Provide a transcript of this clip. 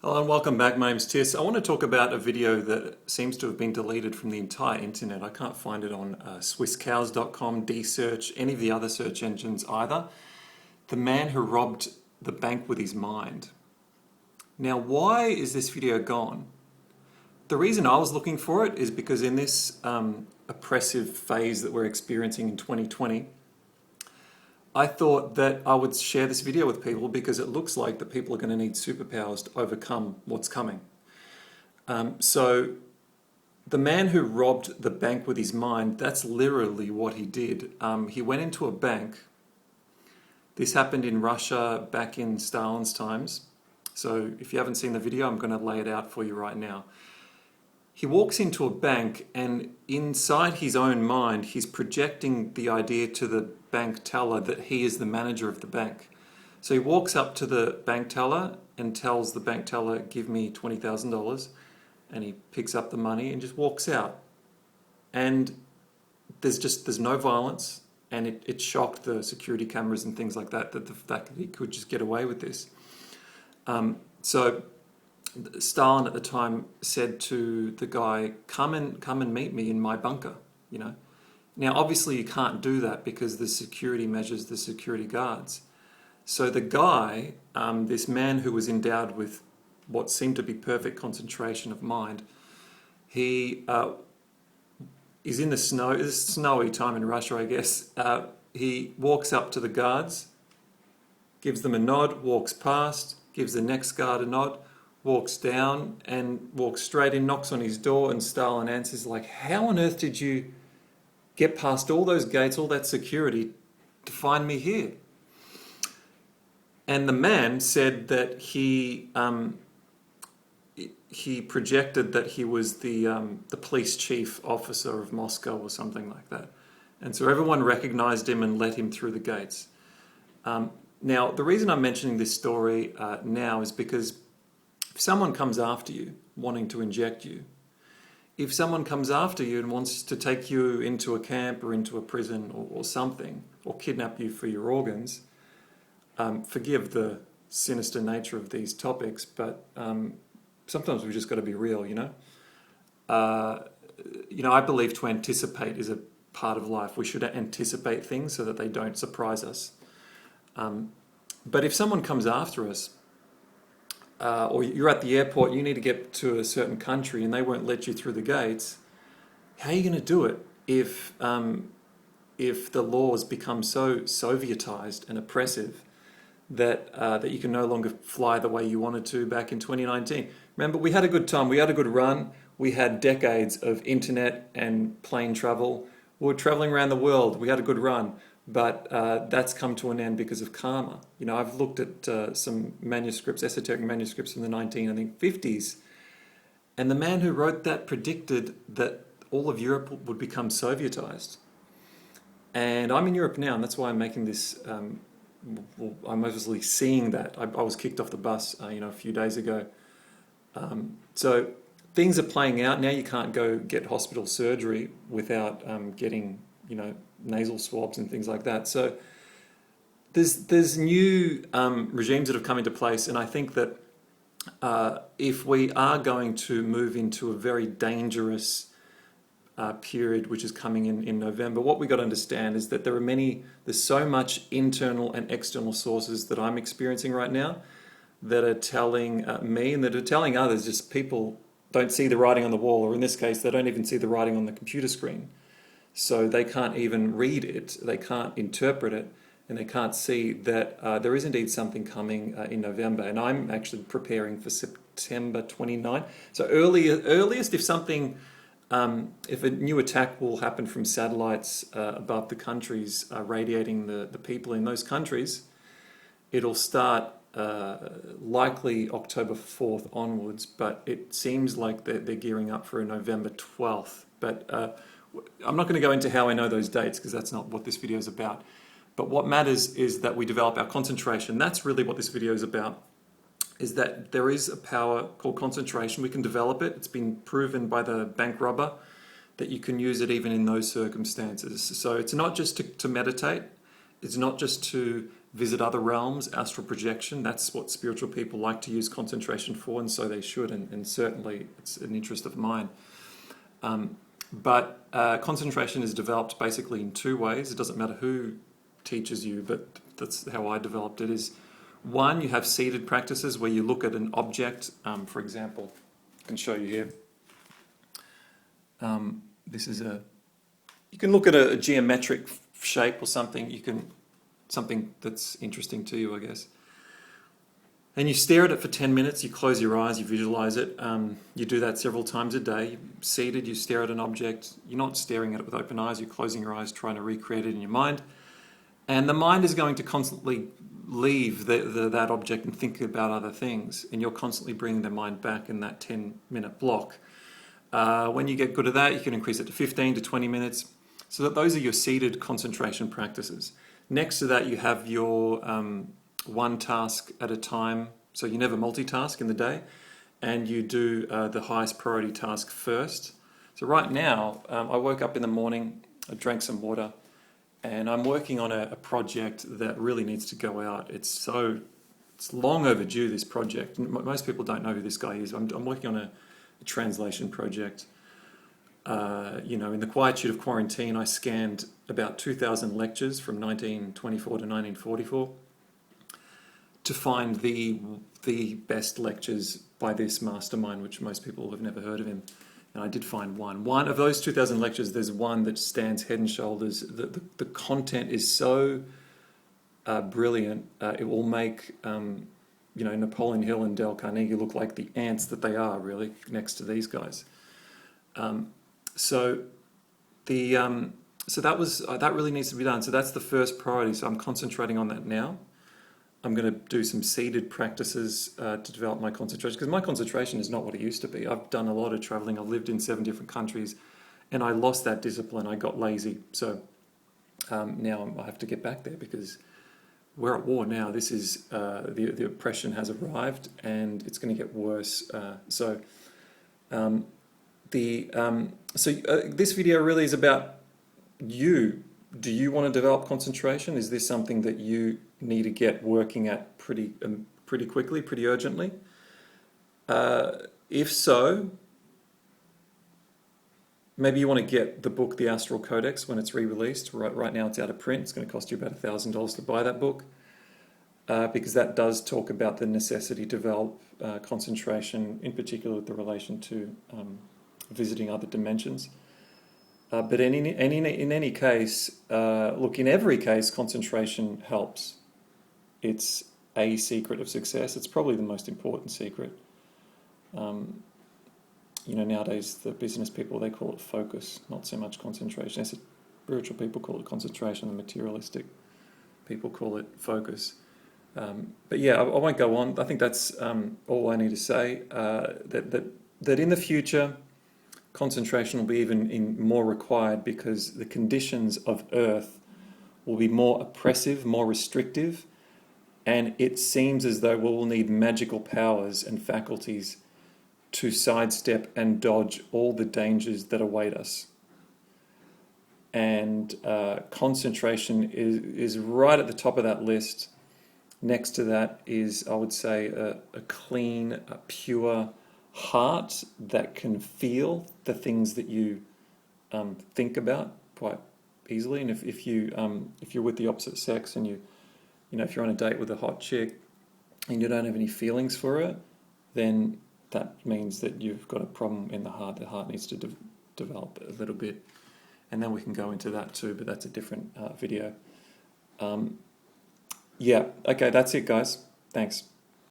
Hello and welcome back. My name's Tis. I want to talk about a video that seems to have been deleted from the entire internet. I can't find it on swisscows.com, DSearch, any of the other search engines either. The man who robbed the bank with his mind. Now, why is this video gone? The reason I was looking for it is because in this oppressive phase that we're experiencing in 2020, I thought that I would share this video with people because it looks like that people are going to need superpowers to overcome what's coming. So the man who robbed the bank with his mind, that's literally what he did. He went into a bank. This happened in Russia back in Stalin's times. So if you haven't seen the video, I'm going to lay it out for you right now. He walks into a bank and inside his own mind, he's projecting the idea to the bank teller that he is the manager of the bank. So he walks up to the bank teller and tells the bank teller, give me $20,000. And he picks up the money and just walks out. And there's no violence. And it shocked the security cameras and things like that, that the fact that he could just get away with this. So Stalin at the time said to the guy, come and meet me in my bunker, you know. Now, obviously you can't do that because the security measures, the security guards. So the guy, this man who was endowed with what seemed to be perfect concentration of mind, he is in the snow, it's snowy time in Russia, I guess. He walks up to the guards, gives them a nod, walks past, gives the next guard a nod, walks down and walks straight in, knocks on his door, and Stalin answers like, how on earth did you get past all those gates, all that security to find me here? And the man said that he projected that he was the police chief officer of Moscow or something like that. And so everyone recognized him and let him through the gates. Now, the reason I'm mentioning this story now is because if someone comes after you, wanting to inject you, if someone comes after you and wants to take you into a camp or into a prison or something, or kidnap you for your organs, forgive the sinister nature of these topics, but sometimes we've just got to be real, you know? I believe to anticipate is a part of life. We should anticipate things so that they don't surprise us. But if someone comes after us, or you're at the airport, you need to get to a certain country and they won't let you through the gates, how are you going to do it if the laws become so Sovietized and oppressive that you can no longer fly the way you wanted to back in 2019? Remember, we had a good time, we had a good run, we had decades of internet and plane travel, we were traveling around the world, we had a good run. But that's come to an end because of karma. You know, I've looked at some manuscripts, esoteric manuscripts from the 50s, and the man who wrote that predicted that all of Europe would become Sovietized. And I'm in Europe now, and that's why I'm making this. I'm obviously seeing that. I was kicked off the bus, a few days ago. So things are playing out now. You can't go get hospital surgery without getting, nasal swabs and things like that. So there's new regimes that have come into place, and I think that if we are going to move into a very dangerous period, which is coming in November, what we got to understand is that there's so much internal and external sources that I'm experiencing right now that are telling me and that are telling others, just people don't see the writing on the wall, or in this case, they don't even see the writing on the computer screen. So they can't even read it, they can't interpret it, and they can't see that there is indeed something coming in November. And I'm actually preparing for September 29. So earliest, if a new attack will happen from satellites above the countries, radiating the people in those countries, it'll start likely October 4th onwards, but it seems like they're gearing up for a November 12th. But I'm not going to go into how I know those dates because that's not what this video is about. But what matters is that we develop our concentration. That's really what this video is about, is that there is a power called concentration. We can develop it. It's been proven by the bank robber that you can use it even in those circumstances. So it's not just to meditate. It's not just to visit other realms, astral projection. That's what spiritual people like to use concentration for, and so they should, and certainly it's an interest of mine. But concentration is developed basically in two ways. It doesn't matter who teaches you, but that's how I developed it. Is one, you have seated practices where you look at an object. For example, I can show you here. This is you can look at a geometric shape or something. Something that's interesting to you, I guess. And you stare at it for 10 minutes, you close your eyes, you visualize it. You do that several times a day. You're seated, you stare at an object. You're not staring at it with open eyes, you're closing your eyes, trying to recreate it in your mind. And the mind is going to constantly leave that object and think about other things. And you're constantly bringing the mind back in that 10-minute block. When you get good at that, you can increase it to 15 to 20 minutes. So that those are your seated concentration practices. Next to that, you have your one task at a time. So you never multitask in the day. And you do the highest priority task first. So right now, I woke up in the morning, I drank some water, and I'm working on a project that really needs to go out. It's long overdue, this project. Most people don't know who this guy is. I'm working on a translation project. In the quietude of quarantine, I scanned about 2,000 lectures from 1924 to 1944 to find the best lectures by this mastermind, which most people have never heard of him. And I did find one. One of those 2,000 lectures, there's one that stands head and shoulders. The content is so brilliant. It will make Napoleon Hill and Dale Carnegie look like the ants that they are, really, next to these guys. So that really needs to be done. So that's the first priority. So I'm concentrating on that now. I'm going to do some seated practices to develop my concentration, because my concentration is not what it used to be. I've done a lot of traveling. I've lived in 7 different countries, and I lost that discipline. I got lazy. So now I have to get back there, because we're at war now. This is the oppression has arrived, and it's going to get worse. This video really is about you. Do you want to develop concentration? Is this something that you need to get working at pretty quickly, pretty urgently? If so, maybe you want to get the book, The Astral Codex, when it's re-released. Right now it's out of print. It's going to cost you about $1,000 to buy that book, because that does talk about the necessity to develop concentration, in particular with the relation to visiting other dimensions. But in any case, in every case, concentration helps. It's a secret of success. It's probably the most important secret. Nowadays the business people, they call it focus, not so much concentration. As spiritual people call it concentration, the materialistic people call it focus. But yeah, I won't go on. I think that's all I need to say. That in the future, concentration will be even more required, because the conditions of Earth will be more oppressive, more restrictive, and it seems as though we will need magical powers and faculties to sidestep and dodge all the dangers that await us. And concentration is right at the top of that list. Next to that is, I would say, a clean, a pure heart that can feel the things that you think about quite easily. And if you're with the opposite sex, and if you're on a date with a hot chick and you don't have any feelings for her, then that means that you've got a problem in the heart. The heart needs to develop a little bit, and then we can go into that too, but that's a different video. Okay, that's it, guys. Thanks.